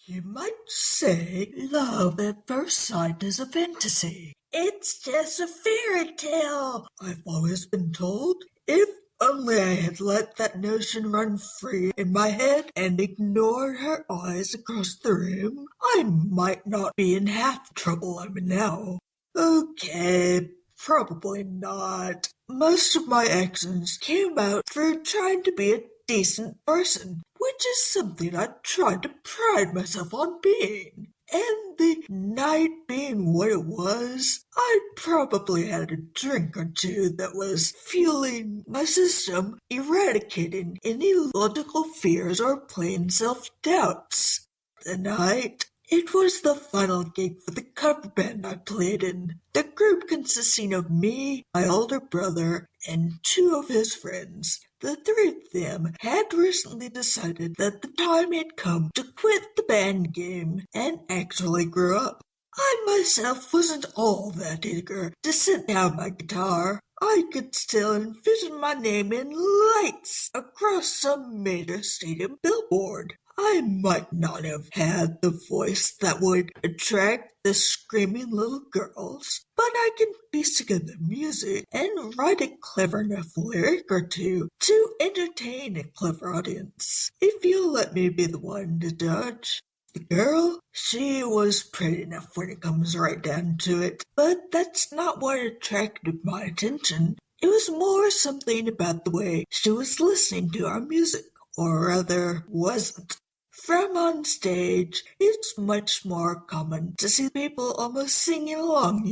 You might say love at first sight is a fantasy. It's just a fairy tale, I've always been told. If only I had let that notion run free in my head and ignored her eyes across the room, I might not be in half the trouble I'm in now. Okay, probably not. Most of my actions came out for trying to be a decent person, which is something I tried to pride myself on being. And the night being what it was, I probably had a drink or two that was fueling my system, eradicating any logical fears or plain self-doubts. The night it was the final gig for the cover band I played in. The group consisting of me, my older brother, and two of his friends. The three of them had recently decided that the time had come to quit the band game and actually grow up. I myself wasn't all that eager to sit down my guitar. I could still envision my name in lights across some major stadium billboard. I might not have had the voice that would attract the screaming little girls, but I can piece together music and write a clever enough lyric or two to entertain a clever audience, if you'll let me be the one to judge. The girl, she was pretty enough when it comes right down to it, but that's not what attracted my attention. It was more something about the way she was listening to our music, or rather wasn't. From on stage, it's much more common to see people almost singing along,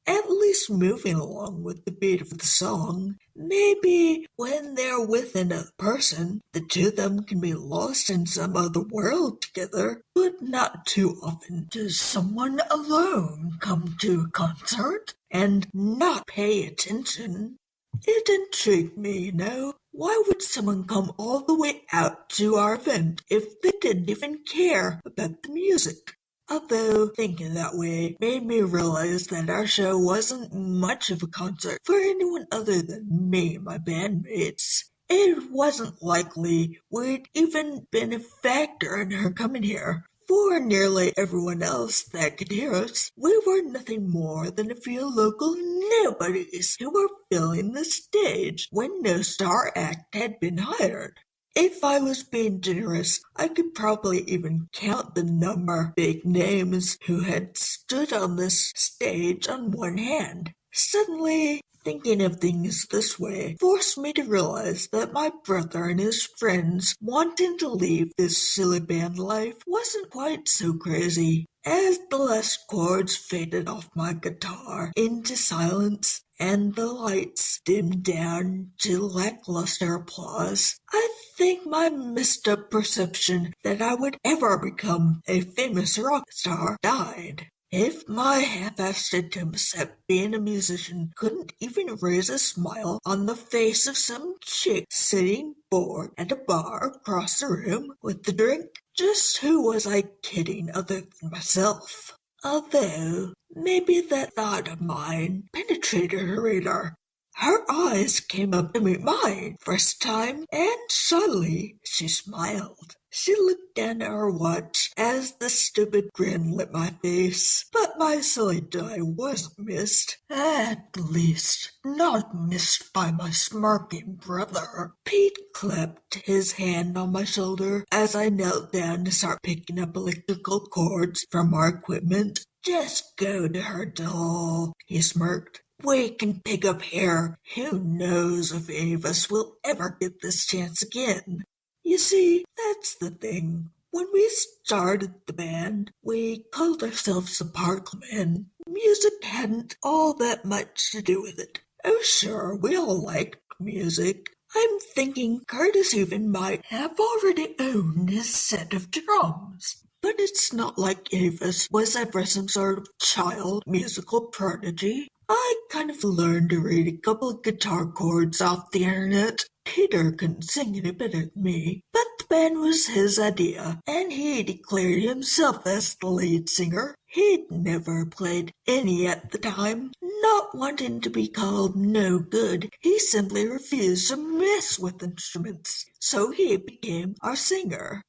at least moving along with the beat of the song. Maybe when they're with another person, the two of them can be lost in some other world together, but not too often does someone alone come to a concert and not pay attention. It intrigued me. Why would someone come all the way out to our event if they didn't even care about the music? Although thinking that way made me realize that our show wasn't much of a concert for anyone other than me and my bandmates. It wasn't likely we'd even been a factor in her coming here. For nearly everyone else that could hear us, we were nothing more than a few local nobodies who were filling the stage when no star act had been hired. If I was being generous, I could probably even count the number of big names who had stood on this stage on one hand. Suddenly, thinking of things this way forced me to realize that my brother and his friends wanting to leave this silly band life wasn't quite so crazy. As the last chords faded off my guitar into silence and the lights dimmed down to lackluster applause, I think my messed up perception that I would ever become a famous rock star died. If my half-assed attempts at being a musician couldn't even raise a smile on the face of some chick sitting bored at a bar across the room with a drink, just who was I kidding other than myself? Although, maybe that thought of mine penetrated her radar. Her eyes came up to meet mine first time, and suddenly she smiled. She looked down at her watch as the stupid grin lit my face, but my silly die wasn't missed. At least, not missed by my smirking brother. Pete clapped his hand on my shoulder as I knelt down to start picking up electrical cords from our equipment. Just go to her, doll, he smirked. We can pick up here. Who knows if any of us will ever get this chance again? You see, that's the thing. When we started the band, we called ourselves the Parkmen. Music hadn't all that much to do with it. Oh sure, we all liked music. I'm thinking Curtis even might have already owned his set of drums. But it's not like any of us was ever some sort of child musical prodigy. I kind of learned to read a couple of guitar chords off the internet. Peter couldn't sing any better than me, but the band was his idea, and he declared himself as the lead singer. He'd never played any at the time. Not wanting to be called no good, he simply refused to mess with instruments, so he became our singer.